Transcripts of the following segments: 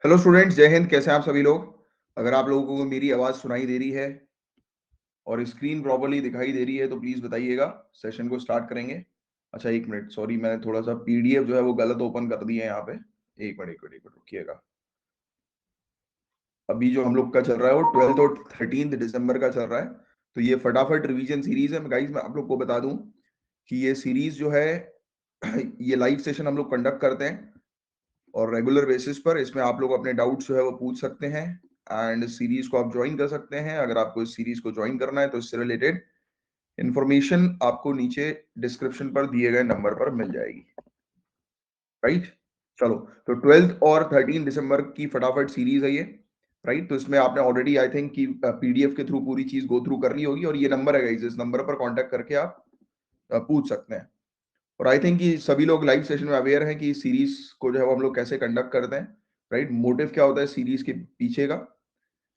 Hello students, जय हिंद। कैसे हैं आप सभी लोग? अगर आप लोगों को मेरी आवाज सुनाई दे रही है और स्क्रीन प्रॉपर्ली दिखाई दे रही है तो प्लीज बताइएगा। सेशन को स्टार्ट करेंगे। अच्छा, एक मिनट, सॉरी, मैंने थोड़ा सा पीडीएफ जो है वो गलत ओपन कर दिया है यहाँ पे। एक मिनट रुकिएगा। अभी जो हम लोग का चल रहा है वो 12th और 13 दिसंबर का चल रहा है। तो ये फटाफट रिवीजन सीरीज है गाइस। मैं आप लोग को बता दूं कि ये सीरीज जो है ये लाइव सेशन हम लोग कंडक्ट करते हैं और रेगुलर बेसिस पर इसमें आप लोग अपने डाउट्स जो है वो पूछ सकते हैं एंड सीरीज को आप ज्वाइन कर सकते हैं। अगर आपको इस सीरीज को ज्वाइन करना है तो इससे रिलेटेड इंफॉर्मेशन आपको नीचे डिस्क्रिप्शन पर दिए गए नंबर पर मिल जाएगी। राइट, चलो। तो 12th और 13 दिसंबर की फटाफट सीरीज है ये। राइट, तो इसमें आपने ऑलरेडी आई थिंक कि पीडीएफ के थ्रू पूरी चीज गो थ्रू कर ली होगी और ये नंबर है गाइस, इस नंबर पर कांटेक्ट करके आप पूछ सकते हैं। और आई थिंक कि सभी लोग लाइव सेशन में अवेयर हैं कि इस सीरीज को जो है वो हम लोग कैसे कंडक्ट करते हैं। राइट, मोटिव क्या होता है सीरीज के पीछे का।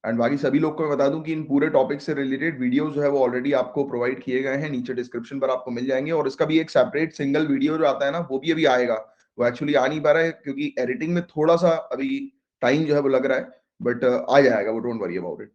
एंड बाकी सभी लोग को मैं बता दूं कि इन पूरे टॉपिक से रिलेटेड वीडियोस जो है वो ऑलरेडी आपको प्रोवाइड किए गए हैं, नीचे डिस्क्रिप्शन पर आपको मिल जाएंगे। और इसका भी एक सेपरेट सिंगल वीडियो जो आता है ना, वो भी अभी आएगा। वो एक्चुअली आ नहीं पा रहा है क्योंकि एडिटिंग में थोड़ा सा अभी टाइम जो है वो लग रहा है, बट आ जाएगा वो, डोंट वरी अबाउट इट।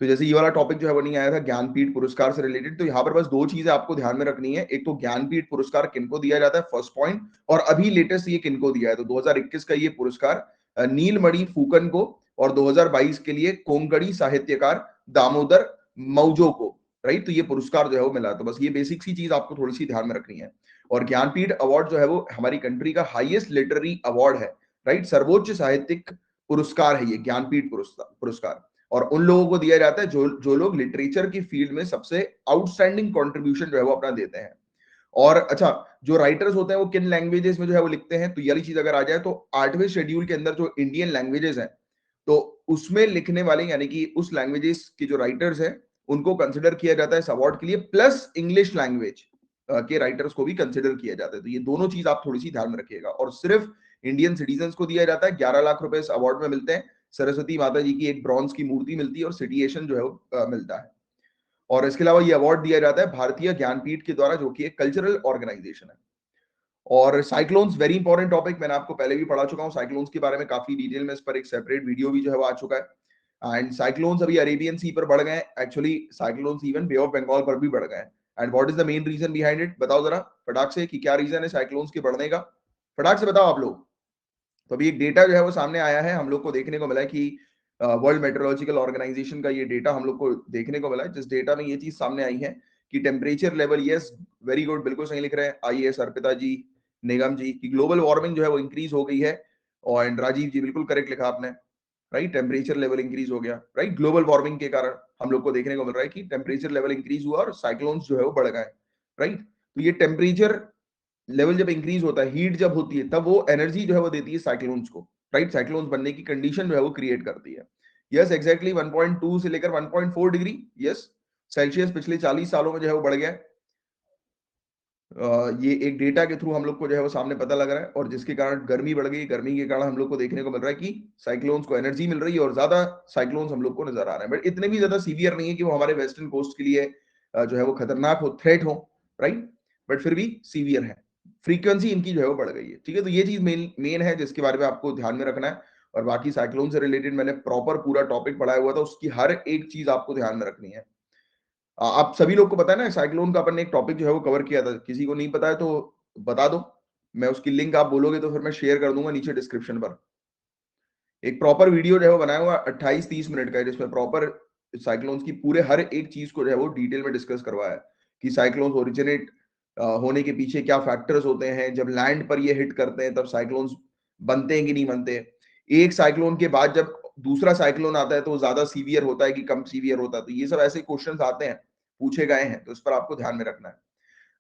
तो जैसे ये वाला टॉपिक जो है वो नहीं आया था ज्ञानपीठ पुरस्कार से रिलेटेड, तो यहाँ पर बस दो चीजें आपको ध्यान में रखनी है। एक तो ज्ञानपीठ पुरस्कार किनको दिया जाता है, फर्स्ट पॉइंट, और अभी लेटेस्ट ये किनको दिया है। तो 2021 का ये पुरस्कार नीलमणि फूकन को और 2022 के लिए कोंकणी साहित्यकार दामोदर मौजो को। राइट, तो ये पुरस्कार जो है वो मिला। तो बस ये बेसिक सी चीज आपको थोड़ी सी ध्यान में रखनी है। और ज्ञानपीठ अवार्ड जो है वो हमारी कंट्री का हाईएस्ट लिटरेरी अवार्ड है। राइट, सर्वोच्च साहित्यिक पुरस्कार है ये ज्ञानपीठ पुरस्कार। और उन लोगों को दिया जाता है जो जो लोग लिटरेचर की फील्ड में सबसे आउटस्टैंडिंग कंट्रीब्यूशन जो है वो अपना देते हैं। और अच्छा, जो राइटर्स होते हैं वो किन लैंग्वेजेस में जो है वो लिखते हैं, तो ये वाली चीज अगर आ जाए तो 8वें शेड्यूल के अंदर जो इंडियन लैंग्वेजेस हैं, तो उसमें लिखने वाले यानी कि उस लैंग्वेजेस के जो राइटर्स हैं उनको कंसिडर किया जाता है इस अवार्ड के लिए, प्लस इंग्लिश लैंग्वेज के राइटर्स को भी कंसिडर किया जाता है। तो ये दोनों चीज आप थोड़ी सी ध्यान में रखिएगा। और सिर्फ इंडियन सिटीजन को दिया जाता है। 11 लाख रुपए इस अवार्ड में मिलते हैं। सरस्वती माता जी की एक ब्रॉन्ज की मूर्ति मिलती है और सिटिएशन जो है वो मिलता है। और इसके अलावा ये अवार्ड दिया जाता है भारतीय ज्ञानपीठ के द्वारा, जो कि एक कल्चरल ऑर्गेनाइजेशन है। और साइक्लोन्स वेरी इंपॉर्टेंट टॉपिक, मैंने आपको पहले भी पढ़ा चुका हूँ साइक्लोन्स के बारे में काफी डिटेल में। इस पर एक सेपरेट वीडियो भी जो है वो आ चुका है। एंड साइक्लोन्स अभी अरेबियन सी पर बढ़ गए। Actually cyclones even Bay of Bengal पर भी बढ़ गए। And what is the main reason behind it, बताओ जरा फटाक से कि क्या रीजन है साइक्लोन्स के बढ़ने का। फटाक से बताओ आप लोग। तो अभी एक डेटा जो है वो सामने आया है, हम लोग को देखने को मिला है कि वर्ल्ड मेट्रोलॉजिकल ऑर्गेनाइजेशन का ये डेटा हम लोग को देखने को मिला है, जिस डेटा में ये चीज सामने आई है कि temperature level, yes very good, बिल्कुल सही लिख रहे हैं आईएएस अर्पिता जी, निगम जी, की ग्लोबल वार्मिंग जो है वो इंक्रीज हो गई है। और एंड राजीव जी बिल्कुल करेक्ट लिखा आपने। राइट, टेम्परेचर लेवल इंक्रीज हो गया। राइट, ग्लोबल वार्मिंग के कारण हम लोग को देखने को मिल रहा है कि टेम्परेचर लेवल इंक्रीज हुआ और साइक्लोन्स जो है वो बढ़ गए। राइट, तो ये टेम्परेचर लेवल जब इंक्रीज होता है, हीट जब होती है, तब वो एनर्जी जो है वो देती है साइक्लोन्स को। राइट, साइक्लोन्स बनने की कंडीशन जो है वो क्रिएट करती है। यस एग्जैक्टली 1.2 से लेकर 1.4 डिग्री यस सेल्सियस पिछले 40 सालों में जो है वो बढ़ गया। ये एक डेटा के थ्रू हम लोग को जो है वो सामने पता लग रहा है, और जिसके कारण गर्मी बढ़ गई। गर्मी के कारण हम लोग को देखने को मिल रहा है कि साइक्लोन्स को एनर्जी मिल रही है और ज्यादा साइक्लोन्स हम लोग को नजर आ रहे हैं। बट इतने भी ज्यादा सीवियर नहीं है कि वो हमारे वेस्टर्न कोस्ट के लिए जो है वो खतरनाक हो, थ्रेट हो। राइट, बट फिर भी सीवियर है। फ्रीक्वेंसी इनकी जो है वो बढ़ गई है। ठीक है, तो ये चीज मेन मेन है जिसके बारे में आपको ध्यान में रखना है। और बाकी साइक्लोन से रिलेटेड मैंने प्रॉपर पूरा टॉपिक पढ़ाया हुआ था, उसकी हर एक चीज आपको ध्यान में रखनी है। आप सभी लोग को पता है ना साइक्लोन का अपन ने एक टॉपिक जो है वो कवर किया था, किसी को नहीं पता है तो बता दो। मैं उसकी लिंक आप बोलोगे तो फिर मैं शेयर कर दूंगा नीचे डिस्क्रिप्शन पर। एक प्रॉपर वीडियो जो है वो बनाया हुआ 28-30 मिनट का है, जिसमें प्रॉपर साइक्लोन्स की पूरे हर एक चीज को जो है वो डिटेल में डिस्कस करवाया है कि साइक्लोन्स ओरिजिनेट होने के पीछे क्या फैक्टर्स होते हैं, जब लैंड पर ये हिट करते हैं तब साइक्लोन्स बनते हैं कि नहीं बनते, एक साइक्लोन के बाद जब दूसरा साइक्लोन आता है तो वो ज्यादा सीवियर होता है कि कम सीवियर होता है। तो ये सब ऐसे क्वेश्चंस आते हैं, पूछे गए हैं, तो इस पर आपको ध्यान में रखना है।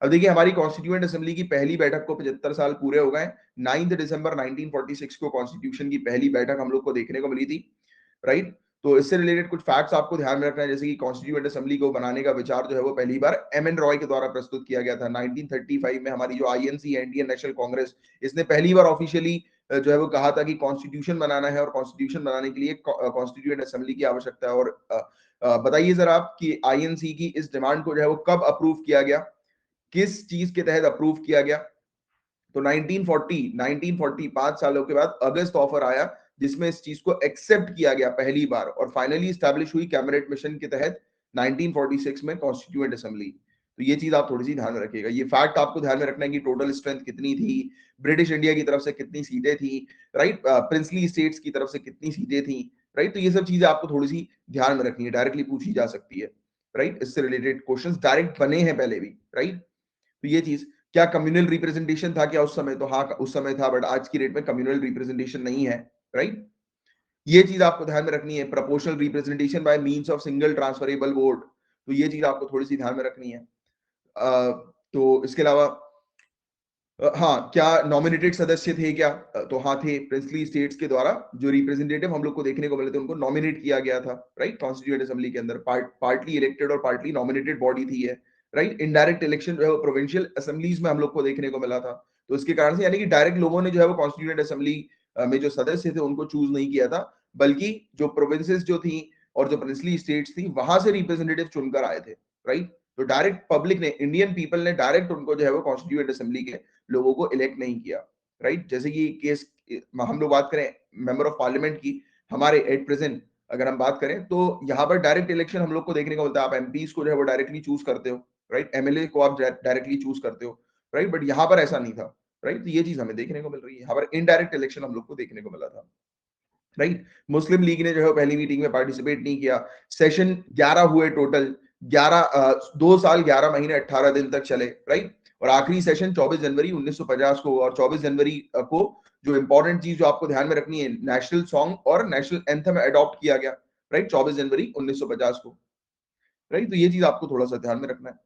अब देखिए, हमारी कॉन्स्टिट्यूएंट असेंबली की पहली बैठक को 75 साल पूरे हो गए। 9 दिसंबर 1946 को कॉन्स्टिट्यूशन की पहली बैठक हम लोग को देखने को मिली थी। राइट, तो इससे रिलेटेड कुछ फैक्ट्स आपको ध्यान में रखना है, जैसे कि कॉन्स्टिट्यूएंट असेंबली को बनाने का विचार जो है वो पहली बार एम एन रॉय के द्वारा प्रस्तुत किया गया था 1935 में। हमारी जो आईएनसी है, इंडियन नेशनल कांग्रेस, इसने पहली बार ऑफिशियली जो है वो कहा था कि कॉन्स्टिट्यूशन बनाना है और कॉन्स्टिट्यूशन बनाने के लिए कॉन्स्टिट्यूएंट असेंबली की आवश्यकता है। और बताइए जरा आप कि आईएनसी की इस डिमांड को जो है वो कब अप्रूव किया गया, किस चीज के तहत अप्रूव किया गया। तो 1940 5 सालों के बाद अगस्त ऑफर आया, जिसमें इस चीज को एक्सेप्ट किया गया पहली बार और फाइनली स्टैब्लिश हुई कैबिनेट मिशन के तहत 1946 में कॉन्स्टिट्यूएंट असेंबली। तो ये चीज आप थोड़ी सी ध्यान में रखिएगा। ये फैक्ट आपको ध्यान में रखना है कि टोटल स्ट्रेंथ कितनी थी, ब्रिटिश इंडिया की तरफ से कितनी सीटें थी, राइट, प्रिंसली स्टेट्स की तरफ से कितनी सीटें थी, राइट। तो ये सब चीजें आपको थोड़ी सी ध्यान में रखनी है, डायरेक्टली पूछी जा सकती है, राइट। इससे रिलेटेड क्वेश्चंस डायरेक्ट बने हैं पहले भी, राइट। तो ये चीज, क्या कम्युनल रिप्रेजेंटेशन था क्या उस समय? तो हाँ, उस समय था, बट आज की डेट में कम्युनल रिप्रेजेंटेशन नहीं है, राइट। ये चीज आपको ध्यान में रखनी है। Proportional representation by means of single transferable vote, तो ये चीज आपको थोड़ी सी ध्यान में रखनी है। तो इसके अलावा हाँ, क्या नॉमिनेटेड सदस्य थे क्या? तो हाँ थे, प्रिंसली स्टेट्स के द्वारा जो रिप्रेजेंटेटिव हम लोग को देखने को मिले थे उनको नॉमिनेट किया गया था, राइट। कॉन्स्टिट्यूएंट असेंबली के अंदर पार्टली इलेक्टेड और पार्टली नॉमिनेटेड बॉडी थी ये, राइट। इनडायरेक्ट इलेक्शन जो है वो प्रोविंशियल असेंबलीज में हम लोग को देखने को मिला था। तो इसके कारण से यानी कि डायरेक्ट लोगों ने जो है वो कॉन्स्टिट्यूएंट असेंबली में जो सदस्य थे उनको चूज नहीं किया था, बल्कि जो प्रोविंसेस जो थी और जो प्रिंसली स्टेट्स थी वहां से रिप्रेजेंटेटिव चुनकर आए थे, राइट। तो डायरेक्ट पब्लिक ने, इंडियन पीपल ने डायरेक्ट उनको जो है वो कॉन्स्टिट्यूएंट असेंबली के लोगों को इलेक्ट नहीं किया, राइट। जैसे कि केस हम लोग बात करें मेंबर ऑफ पार्लियामेंट की, हमारे एट प्रेजेंट अगर हम बात करें तो यहाँ पर डायरेक्ट इलेक्शन हम लोग को देखने को मिलता है। आप एमपीज को जो है वो डायरेक्टली चूज करते हो, राइट। एमएलए को आप डायरेक्टली चूज करते हो, राइट। बट यहाँ पर ऐसा नहीं था, राइट। तो ये चीज हमें देखने को मिल रही है, यहाँ पर इनडायरेक्ट इलेक्शन हम लोग को देखने को मिला था, राइट। मुस्लिम लीग ने जो है पहली मीटिंग में पार्टिसिपेट नहीं किया। सेशन 11 हुए टोटल, 2 साल 11 महीने 18 दिन तक चले, राइट। और आखिरी सेशन 24 जनवरी 1950 को, और 24 जनवरी को जो इंपॉर्टेंट चीज जो आपको ध्यान में रखनी है, नेशनल सॉन्ग और नेशनल एंथम अडॉप्ट किया गया, राइट, 24 जनवरी 1950 को, राइट। तो ये चीज आपको थोड़ा सा ध्यान में रखना है।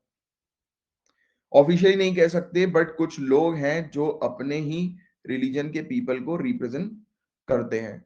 ऑफिशियली नहीं कह सकते, बट कुछ लोग हैं जो अपने ही रिलीजन के पीपल को रिप्रेजेंट करते हैं।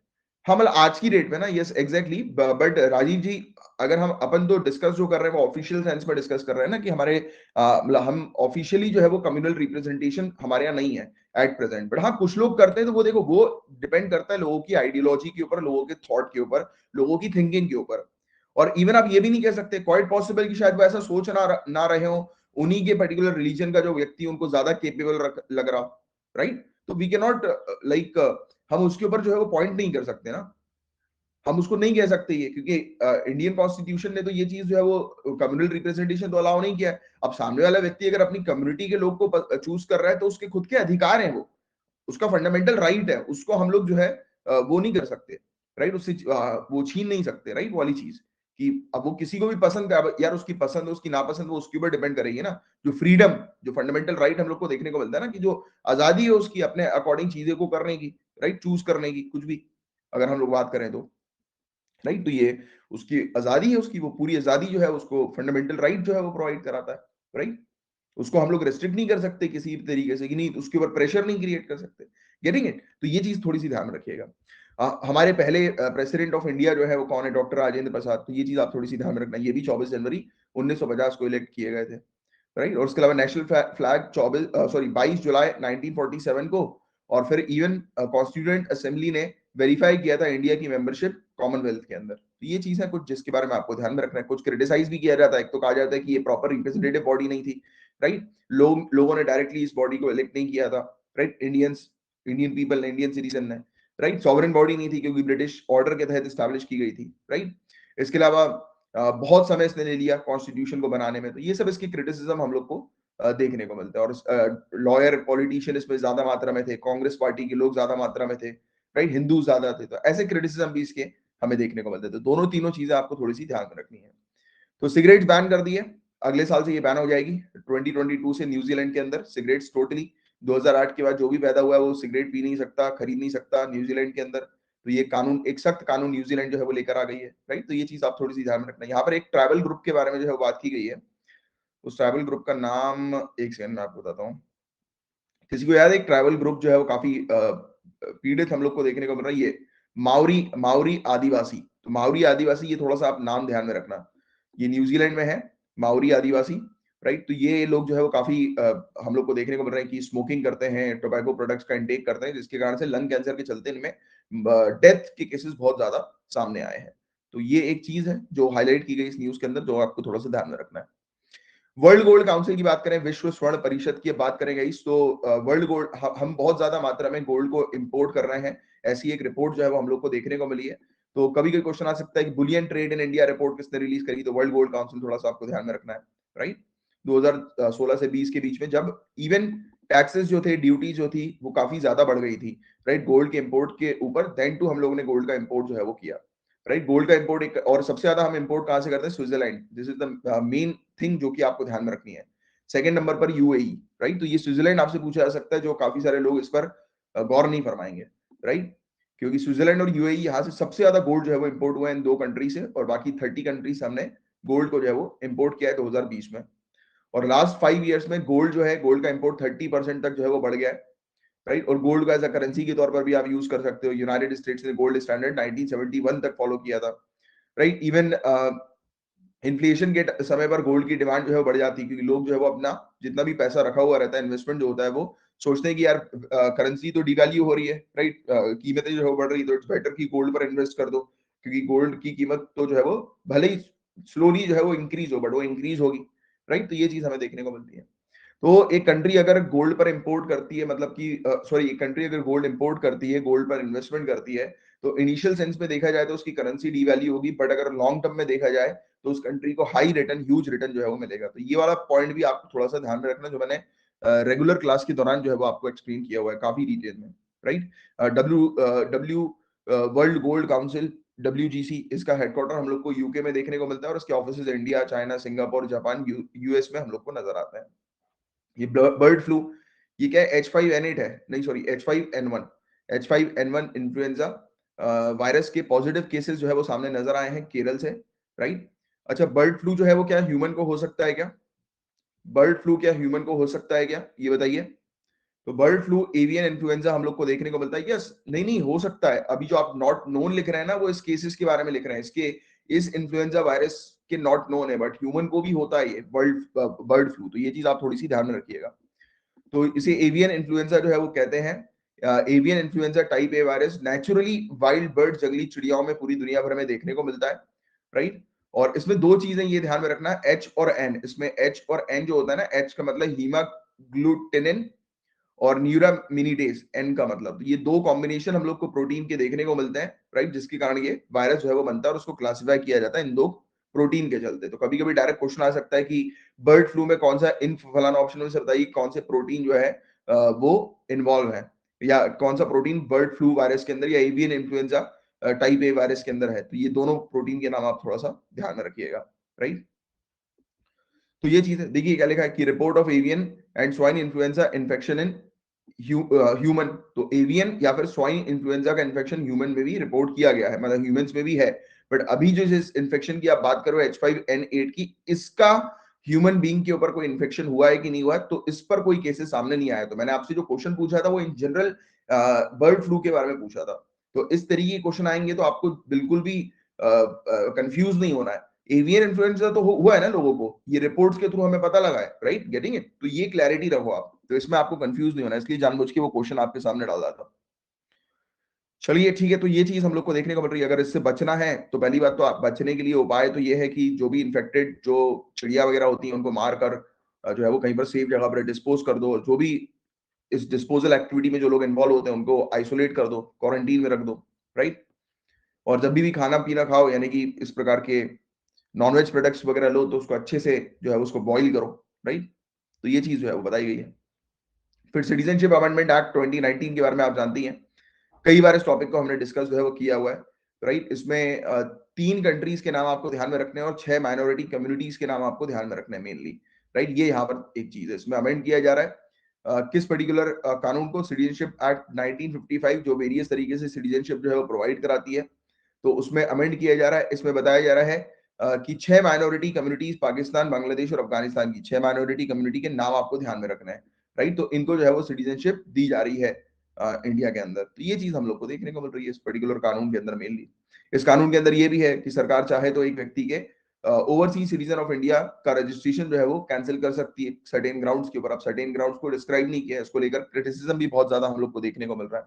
हाँ, मतलब आज की डेट में ना, यस एग्जैक्टली, बट राजीव जी, अगर हम अपन तो डिस्कस जो कर रहे हैं वो ऑफिशियल सेंस में डिस्कस कर रहे हैं ना, कि हमारे मतलब हम ऑफिशियली जो है वो कम्युनल रिप्रेजेंटेशन हमारे यहाँ नहीं है एट प्रेजेंट। बट हाँ, कुछ लोग करते हैं, तो वो देखो, वो डिपेंड करता है लोगों की आइडियोलॉजी के ऊपर, लोगों के थॉट के ऊपर, लोगों की थिंकिंग के ऊपर। और इवन आप ये भी नहीं कह सकते, क्वाइट पॉसिबल कि शायद वो ऐसा सोच ना रहे हो, उन्हीं के पर्टिकुलर रिलीजन का जो व्यक्ति उनको ज्यादा केपेबल लग रहा, राइट। तो वी कैन नॉट लाइक, हम उसके ऊपर जो है वो पॉइंट नहीं कर सकते ना, हम उसको नहीं कह सकते ये, क्योंकि इंडियन कॉन्स्टिट्यूशन ने तो ये चीज जो है वो कम्युनल रिप्रेजेंटेशन तो अलाउ नहीं किया है। अब सामने वाला व्यक्ति अगर अपनी कम्युनिटी के लोग को चूज कर रहा है तो उसके खुद के अधिकार हैं, वो उसका फंडामेंटल राइट है, उसको हम लोग जो है वो नहीं कर सकते, राइट। उससे वो छीन नहीं सकते, राइट, वो वाली चीज, कि अब वो किसी को भी पसंद है, अब यार उसकी पसंद उसकी नापसंद वो उसके ऊपर डिपेंड करेगी ना। जो फ्रीडम, जो फंडामेंटल राइट हम लोग को देखने को मिलता है ना, कि जो आजादी है उसकी अपने अकॉर्डिंग चीजें को करने की, राइट, चूज करने की कुछ भी, अगर हम लोग बात करें तो, राइट। तो ये उसकी आजादी है, उसकी वो पूरी आजादी जो है उसको फंडामेंटल राइट जो है वो प्रोवाइड कराता है, राइट। उसको हम लोग रेस्ट्रिक्ट नहीं कर सकते किसी भी तरीके से, कि नहीं उसके ऊपर प्रेशर नहीं क्रिएट कर सकते, गेटिंग इट। तो ये चीज थोड़ी सी ध्यान में रखिएगा। हमारे पहले प्रेसिडेंट ऑफ इंडिया जो है वो कौन है? डॉक्टर राजेंद्र प्रसाद। तो ये चीज आप थोड़ी सी ध्यान में रखना, ये भी 24 जनवरी 1950 को इलेक्ट किए गए थे, राइट। और उसके अलावा नेशनल फ्लैग 22 जुलाई 1947 को, और फिर इवन कॉन्स्टिट्यूएंट असेंबली ने वेरीफाई किया था इंडिया की मेंबरशिप कॉमनवेल्थ के अंदर। तो ये चीज है कुछ जिसके बारे में आपको ध्यान में रखना है। कुछ क्रिटिसाइज भी किया जाता है, एक तो कहा जाता है कि ये प्रॉपर रिप्रेजेंटेटिव बॉडी नहीं थी, राइट। लोगों ने डायरेक्टली इस बॉडी को इलेक्ट नहीं किया था, राइट। इंडियन पीपल ने, इंडियन सिटीजन ने, राइट। सॉवरेन बॉडी नहीं थी क्योंकि ब्रिटिश ऑर्डर के तहत स्टैब्लिश की गई थी, राइट। इसके अलावा बहुत समय इसने ले लिया कॉन्स्टिट्यूशन को बनाने में, तो ये सब इसकी क्रिटिसिज्म हम लोग को देखने को मिलता है। और लॉयर पॉलिटिशियन इसमें ज्यादा मात्रा में थे, कांग्रेस पार्टी के लोग ज्यादा मात्रा में थे, राइट, हिंदू ज्यादा थे, तो ऐसे क्रिटिसिज्म भी इसके हमें देखने को मिलते थे। दोनों तीनों चीजें आपको थोड़ी सी ध्यान में रखनी है। तो सिगरेट बैन कर दिए, अगले साल से ये बैन हो जाएगी 2022 से न्यूजीलैंड के अंदर सिगरेट्स टोटली। 2008 के बाद जो भी पैदा हुआ है वो सिगरेट पी नहीं सकता, खरीद नहीं सकता न्यूजीलैंड के अंदर। तो ये कानून, एक सख्त कानून न्यूजीलैंड जो है वो लेकर आ गई है, राइट। तो ये चीज आप थोड़ी सी ध्यान में रखना। यहाँ पर एक ट्रैवल ग्रुप के बारे में जो है वो बात की गई है। उस ट्रैवल ग्रुप का नाम, एक सेकंड में आपको बताता हूँ। किसी को याद है एक ट्रैवल ग्रुप जो है वो काफी पीड़ित हम लोग को देखने को मिल रहा है, ये माउरी माउरी आदिवासी। तो माउरी आदिवासी, ये थोड़ा सा आप नाम ध्यान में रखना, ये न्यूजीलैंड में है, माउरी आदिवासी, राइट। तो ये लोग जो है वो काफी हम लोग को देखने को मिल रहे हैं कि स्मोकिंग करते हैं, टोबैको प्रोडक्ट्स का इंटेक करते हैं, जिसके कारण से लंग कैंसर के चलते इनमें डेथ के केसेस बहुत ज्यादा सामने आए हैं। तो ये एक चीज है जो हाईलाइट की गई इस न्यूज के अंदर, जो आपको थोड़ा सा ध्यान में रखना है। वर्ल्ड गोल्ड काउंसिल की बात करें, विश्व स्वर्ण परिषद की बात करें गाइस, तो वर्ल्ड गोल्ड, हम बहुत ज्यादा मात्रा में गोल्ड को इंपोर्ट कर रहे हैं, ऐसी एक रिपोर्ट जो है वो हम लोग को देखने को मिली है। तो कभी कोई क्वेश्चन आ सकता है कि Boolean trade in India report किसने रिलीज करी, तो वर्ल्ड गोल्ड काउंसिल, थोड़ा सा आपको ध्यान में रखना है, राइट। 2016 से 20 के बीच में, जब इवन टैक्सेस जो थे, ड्यूटी जो थी, वो काफी ज्यादा बढ़ गई थी, राइट, गोल्ड के इंपोर्ट के ऊपर, देन टू हम लोगों ने गोल्ड का इंपोर्ट जो है वो किया, राइट। गोल्ड का इंपोर्ट एक, और सबसे ज्यादा हम इंपोर्ट कहां से करते हैं, Switzerland, this is the main thing जो कि आपको ध्यान में रखनी है। सेकंड नंबर पर यूएई, राइट। तो ये स्विट्जरलैंड आपसे पूछा जा सकता है, जो काफी सारे लोग इस पर गौर नहीं फरमाएंगे, राइट, क्योंकि स्विट्जरलैंड और यूएई यहाँ से सबसे ज्यादा गोल्ड जो है वो इंपोर्ट हुआ है इन दो कंट्री से, और बाकी 30 कंट्री से हमने गोल्ड को जो है वो इंपोर्ट किया है 2020 में। और लास्ट 5 इयर्स में गोल्ड जो है, गोल्ड का इंपोर्ट 30% तक जो है वो बढ़ गया है, राइट। और गोल्ड को एज अ करेंसी के तौर पर भी आप यूज कर सकते हो। यूनाइटेड स्टेट्स ने गोल्ड स्टैंडर्ड 1971 तक फॉलो किया था, राइट। इवन इन्फ्लेशन के समय पर गोल्ड की डिमांड जो है वो बढ़ जाती है, क्योंकि लोग जो है वो अपना जितना भी पैसा रखा हुआ रहता है, इन्वेस्टमेंट जो होता है, वो सोचते हैं कि यार करेंसी तो डिवैल्यू हो रही है, राइट, कीमतें जो है वो बढ़ रही है, तो इट्स बेटर कि गोल्ड पर इन्वेस्ट कर दो, क्योंकि गोल्ड की कीमत तो जो है वो भले ही स्लोली जो है वो इंक्रीज हो, बट वो इंक्रीज होगी, राइट। तो ये चीज हमें देखने को मिलती है। तो एक कंट्री अगर गोल्ड पर इंपोर्ट करती है, मतलब कि सॉरी, एक कंट्री अगर गोल्ड इंपोर्ट करती है, गोल्ड पर इन्वेस्टमेंट करती है, तो इनिशियल सेंस में देखा जाए तो उसकी करेंसी डीवैल्यू होगी, बट अगर लॉन्ग टर्म में देखा जाए तो उस कंट्री को हाई रिटर्न, ह्यूज रिटर्न जो है वो मिलेगा। तो ये वाला पॉइंट भी आपको थोड़ा सा ध्यान में रखना, जो मैंने रेगुलर क्लास के दौरान जो है वो आपको एक्सप्लेन किया हुआ है काफी डिटेल में, right. W W world gold council, WGC, इसका हेडक्वार्टर हम लोग को यूके में देखने को मिलता है, और इसके office India, China, Singapore, Japan, US में हम लोग को नजर आते हैं। ये बर्ड फ्लू, ये क्या है, H5N8 है, नहीं सॉरी, H5N1 इन्फ्लुएंजा वायरस के पॉजिटिव केसेस जो है वो सामने नजर आए हैं केरल से, राइट। अच्छा, बर्ड फ्लू जो है वो क्या ह्यूमन को हो सकता है क्या, बर्ड फ्लू क्या ह्यूमन को हो सकता है क्या, ये बताइए। तो बर्ड फ्लू, एवियन इन्फ्लुएंजा हम लोग को देखने को मिलता है, यस, नहीं नहीं हो सकता है। अभी जो आप नॉट नोन लिख रहे हैं ना, वो इस केसेस के बारे में लिख रहे हैं, इसके, इस इन्फ्लुएंजा वायरस के नॉट नोन है, बट ह्यूमन को भी होता है ये बर्ड बर्ड फ्लू। तो ये चीज आप थोड़ी सी ध्यान में रखिएगा। तो इसे एवियन इन्फ्लुएंजा जो है वो कहते हैं। Avian influenza type A virus naturally wild bird, जंगली चिड़ियाओं में पूरी दुनिया भर में देखने को मिलता है, राइट। और इसमें दो चीजें ये ध्यान में रखना, एच और एन, इसमें एच और एन जो होता है ना, एच का मतलब हीमाग्लूटिनिन, और न्यूरामिनिडेज, एन का मतलब, तो ये दो कॉम्बिनेशन हम लोग को प्रोटीन के देखने को मिलते हैं, राइट, जिसके कारण ये वायरस जो है वो बनता है, और उसको क्लासिफाई किया जाता है इन दो प्रोटीन के चलते। तो कभी कभी डायरेक्ट क्वेश्चन आ सकता है कि बर्ड फ्लू में कौन सा, इन फलाना ऑप्शन में से बताइए कौन से प्रोटीन जो है वो इन्वॉल्व है, या कौन सा प्रोटीन बर्ड फ्लू वायरस के अंदर या avian influenza type A virus के अंदर है। तो ये दोनों प्रोटीन के नाम आप थोड़ा सा ध्यान में रखिएगा, राइट। तो ये चीज है, देखिए क्या लिखा है कि report of avian and swine influenza infection in human. तो एवियन या फिर स्वाइन इन्फ्लुएंजा का इन्फेक्शन ह्यूमन में भी रिपोर्ट किया गया है, मतलब ह्यूमंस में भी है। बट अभी जो इस इन्फेक्शन की आप बात करो, H5N8 की, इसका ह्यूमन बीइंग के ऊपर कोई इन्फेक्शन हुआ है कि नहीं हुआ है, तो इस पर कोई केसेस सामने नहीं आया। तो मैंने आपसे जो क्वेश्चन पूछा था वो इन जनरल बर्ड फ्लू के बारे में पूछा था। तो इस तरीके के क्वेश्चन आएंगे तो आपको बिल्कुल भी कंफ्यूज नहीं होना है। एवियन इन्फ्लुएंजा तो हुआ है ना लोगों को, ये रिपोर्ट्स के थ्रू हमें पता लगा है, राइट, गेटिंग इट। तो ये क्लैरिटी रखो आप, तो इसमें आपको कंफ्यूज नहीं होना, इसलिए जानबूझ के वो क्वेश्चन आपके सामने डाला था। चलिए ठीक है, तो ये चीज हम लोग को देखने को मिल रही है। अगर इससे बचना है तो पहली बात तो आप बचने के लिए उपाय तो ये है कि जो भी इन्फेक्टेड जो चिड़िया वगैरह होती है उनको मार कर जो है वो कहीं पर सेफ जगह पर डिस्पोज कर दो। जो भी इस डिस्पोजल एक्टिविटी में जो लोग इन्वॉल्व होते हैं उनको आइसोलेट कर दो, क्वारंटीन में रख दो, राइट। और जब भी खाना पीना खाओ, यानी कि इस प्रकार के नॉनवेज प्रोडक्ट्स वगैरह लो, तो उसको अच्छे से जो है उसको बॉईल करो, राइट। तो ये चीज जो है वो बताई गई है। फिर सिटीजनशिप अमेंडमेंट एक्ट 2019 के बारे में आप जानती हैं, कई बार इस टॉपिक को हमने डिस्कस जो है वो किया हुआ है, राइट। इसमें 3 कंट्रीज के नाम आपको ध्यान में रखने हैं, और 6 माइनॉरिटी कम्युनिटीज के नाम आपको ध्यान में रखने हैं मेनली, राइट। ये यहाँ पर एक चीज है, इसमें अमेंड किया जा रहा है किस पर्टिकुलर कानून को, सिटीजनशिप एक्ट 1955, जो वेरियस तरीके से सिटीजनशिप जो है वो प्रोवाइड कराती है, तो उसमें अमेंड किया जा रहा है। इसमें बताया जा रहा है कि 6 माइनॉरिटी कम्युनिटीज, पाकिस्तान, बांग्लादेश और अफगानिस्तान की 6 माइनॉरिटी कम्युनिटी के नाम आपको ध्यान में रखना है, राइट। तो इनको जो है वो सिटीजनशिप दी जा रही है इंडिया के अंदर। तो ये चीज हम लोग को देखने को मिल रही है इस पर्टिकुलर कानून के अंदर मेनली। इस कानून के अंदर ये भी है कि सरकार चाहे तो एक व्यक्ति के ओवरसीज सिटीजन ऑफ इंडिया का रजिस्ट्रेशन जो है वो कैंसिल कर सकती है सर्टेन ग्राउंड्स के ऊपर। अब सर्टेन ग्राउंड्स को डिस्क्राइब नहीं किया है, इसको लेकर क्रिटिसिज्म भी बहुत ज्यादा हम लोग को देखने को मिल रहा है।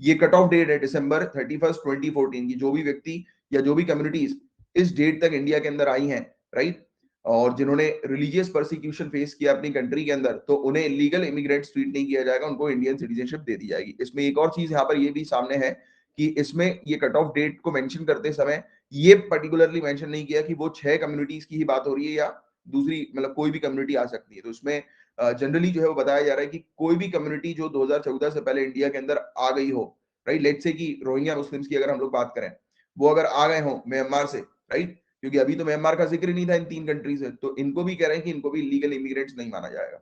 ये कट ऑफ डेट है December 31st 2014 की। जो भी व्यक्ति या जो भी कम्युनिटीज इस डेट तक इंडिया के अंदर आई हैं, राइट, और जिन्होंने रिलीजियस परसिक्यूशन फेस किया अपनी कंट्री के अंदर, तो उन्हें इलीगल इमिग्रेंट्स ट्रीट नहीं किया जाएगा, उनको इंडियन सिटीजनशिप दे दी जाएगी। इसमें एक और चीज यहाँ पर ये भी सामने है कि इसमें ये कट ऑफ डेट को मेंशन करते समय ये पर्टिकुलरली मेंशन नहीं किया कि वो 6 कम्युनिटीज की ही बात हो रही है या दूसरी मतलब कोई भी कम्युनिटी आ सकती है। तो इसमें जनरली जो है वो बताया जा रहा है कि कोई भी कम्युनिटी जो 2014 से पहले इंडिया के अंदर आ गई हो, राइट? लेट्स से कि रोहिंग्या मुस्लिम्स की अगर हम लोग बात करें, वो अगर आ गए हो म्यांमार से, राइट? क्योंकि अभी तो म्यांमार का जिक्र ही नहीं था इन 3 कंट्री से, तो इनको भी कह रहे हैं कि इनको भी लीगल इमिग्रेंट्स नहीं माना जाएगा,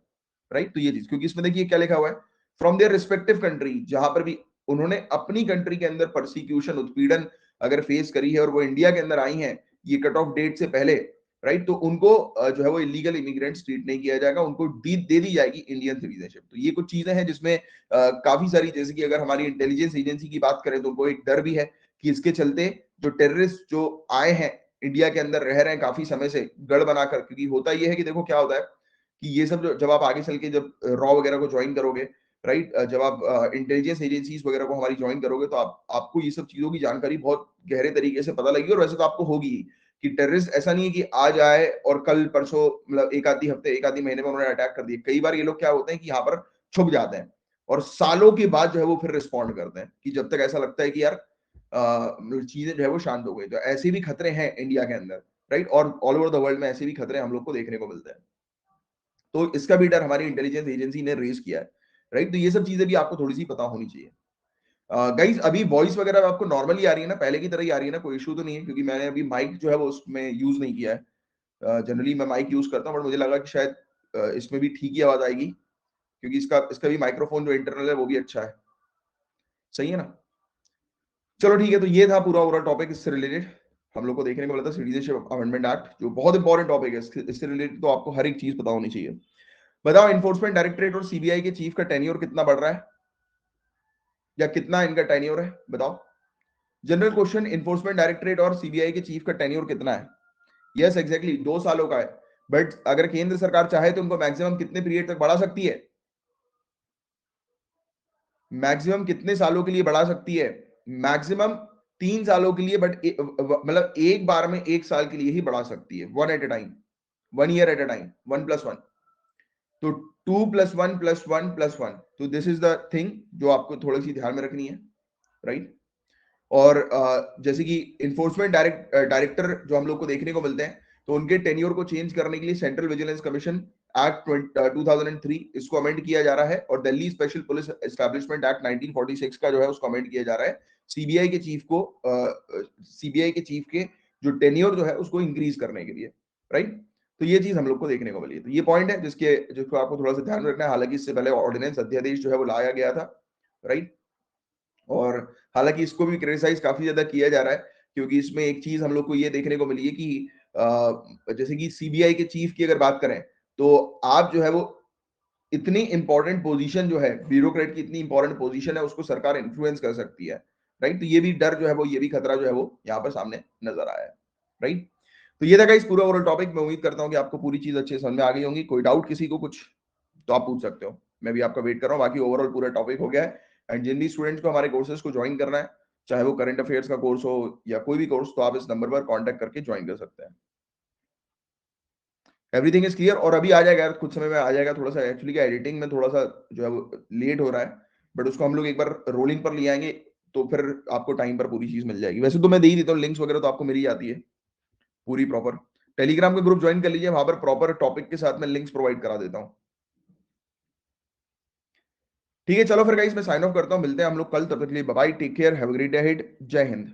राइट? तो ये चीज, क्योंकि इसमें देखिए क्या लिखा हुआ है, फ्रॉम देयर रिस्पेक्टिव कंट्री, जहां पर भी उन्होंने अपनी कंट्री के अंदर परसिक्यूशन, उत्पीड़न अगर फेस करी है और वो इंडिया के अंदर आई हैं ये कट ऑफ डेट से पहले, राइट? तो उनको जो है वो इलीगल इमिग्रेंट्स ट्रीट नहीं किया जाएगा, उनको दे दी जाएगी इंडियन सिटीजनशिप। तो ये कुछ चीजें हैं जिसमें काफी सारी, जैसे कि अगर हमारी इंटेलिजेंस एजेंसी की बात करें तो उनको एक डर भी है कि इसके चलते जो टेररिस्ट जो आए हैं इंडिया के अंदर रह रहे हैं काफी समय से गढ़ बनाकर, क्योंकि होता ये है कि देखो क्या होता है कि ये सब जब आप आगे चल के जब रॉ वगैरह को ज्वाइन करोगे, राइट? जब आप इंटेलिजेंस एजेंसीज वगैरह को हमारी ज्वाइन करोगे, तो आपको ये सब चीजों की जानकारी बहुत गहरे तरीके से पता लगेगी, और वैसे तो आपको होगी ही कि टेररिस्ट ऐसा नहीं है कि आज आए और कल परसों मतलब एक आधी हफ्ते एक आधी महीने में उन्होंने अटैक कर दिया। कई बार ये लोग क्या होते हैं कि यहाँ पर छुप जाते हैं और सालों के बाद जो है वो फिर रिस्पॉन्ड करते हैं, कि जब तक ऐसा लगता है कि यार चीजें जो है वो शांत हो गई। तो ऐसे भी खतरे हैं इंडिया के अंदर, राइट? और ऑल ओवर द वर्ल्ड में ऐसे भी खतरे हम लोग को देखने को मिलते हैं। तो इसका भी डर हमारी इंटेलिजेंस एजेंसी ने रेज किया है, राइट? तो ये सब चीजें भी आपको थोड़ी सी पता होनी चाहिए। गाइस अभी वॉइस वगैरह आपको नॉर्मली आ रही है ना, पहले की तरह ही आ रही है ना, कोई इशू तो नहीं है? क्योंकि मैंने अभी माइक जो है वो उसमें यूज नहीं किया है। जनरली मैं माइक यूज करता हूँ, बट मुझे लगा कि शायद इसमें भी ठीक ही आवाज आएगी, क्योंकि इसका इसका भी माइक्रोफोन जो इंटरनल है वो भी अच्छा है। सही है ना? चलो ठीक है, तो ये था पूरा ओवरऑल टॉपिक इससे रिलेटेड। हम लोग को देखने को मिला था सिटीजनशिप अमेंडमेंट एक्ट, जो बहुत इंपॉर्टेंट टॉपिक है। इससे रिलेटेड तो आपको हर एक चीज पता होनी चाहिए। बताओ, इन्फोर्समेंट डायरेक्टरेट और सीबीआई के चीफ का टेन्योर कितना बढ़ रहा है, या कितना इनका टेन्योर है? बताओ। जनरल क्वेश्चन, इन्फोर्समेंट डायरेक्टरेट और सीबीआई के चीफ का टेन्योर कितना है? यस एग्जैक्टली 2 सालों का है। बट अगर केंद्र सरकार चाहे तो उनको मैक्सिमम कितने पीरियड तक बढ़ा सकती है? मैक्सिमम कितने सालों के लिए बढ़ा सकती है? मैक्सिमम 3 सालों के लिए, बट मतलब एक बार में 1 साल के लिए ही बढ़ा सकती है, one at a time, 1 year at a time, 1+1। तो 2+1+1+1, तो दिस इज द थिंग जो आपको थोड़ी सी ध्यान में रखनी है, राइट? और जैसे कि इन्फोर्समेंट डायरेक्टर जो हम लोग को देखने को मिलते हैं, तो उनके टेन्योर को चेंज करने के लिए सेंट्रल विजिलेंस कमीशन एक्ट 2003 इसको अमेंड किया जा रहा है, और Delhi special police establishment act 1946 का जो है उसको अमेंड किया जा रहा है सीबीआई के चीफ को, सीबीआई के चीफ के जो टेन्योर जो है उसको इंक्रीज करने के लिए, राइट? तो ये चीज हम लोग को देखने को मिली है। तो ये पॉइंट है जिसको आपको थोड़ा सा ध्यान में रखना है। हालांकि इससे पहले ऑर्डिनेंस अध्यादेश जो है वो लाया गया था, राइट? और हालांकि इसको भी क्रिटिसाइज काफी ज्यादा किया जा रहा है, क्योंकि इसमें एक चीज हम लोग को ये देखने को मिली है कि जैसे कि सीबीआई के चीफ की अगर बात करें, तो आप जो है वो इतनी इंपॉर्टेंट पोजीशन जो है, ब्यूरोक्रेट की इतनी इंपॉर्टेंट पोजीशन है, उसको सरकार इन्फ्लुएंस कर सकती है, राइट? तो ये भी डर जो है वो, ये भी खतरा जो है वो यहाँ पर सामने नजर आया है, राइट? तो ये था गाइस पूरा ओवरऑल टॉपिक। मैं उम्मीद करता हूँ कि आपको पूरी चीज अच्छे से समझ में आ गई होंगी। कोई डाउट किसी को कुछ, तो आप पूछ सकते हो। मैं भी आपका वेट कर रहा हूँ। बाकी ओवरऑल पूरा टॉपिक हो गया है। एंड जिन भी स्टूडेंट्स को हमारे कोर्सेज को ज्वाइन करना है, चाहे वो करंट अफेयर्स का कोर्स हो या कोई भी कोर्स, तो आप इस नंबर पर कांटेक्ट करके ज्वाइन कर सकते हैं। Everything is clear. और अभी आ जाएगा, कुछ समय में आ जाएगा। थोड़ा सा एक्चुअली क्या, एडिटिंग में थोड़ा सा जो है वो लेट हो रहा है, बट उसको हम लोग एक बार रोलिंग पर ले आएंगे, तो फिर आपको टाइम पर पूरी चीज मिल जाएगी। वैसे तो मैं दे ही देता हूँ लिंक्स वगैरह, तो आपको मिल ही जाती है पूरी प्रॉपर। टेलीग्राम का ग्रुप ज्वाइन कर लीजिए, वहां पर प्रॉपर टॉपिक के साथ में लिंक्स प्रोवाइड करा देता हूँ। ठीक है, चलो फिर गाइस मैं साइन ऑफ करता हूँ। मिलते हैं हम लोग कल, तब तक के लिए bye bye, take care, have a great day ahead. जय हिंद।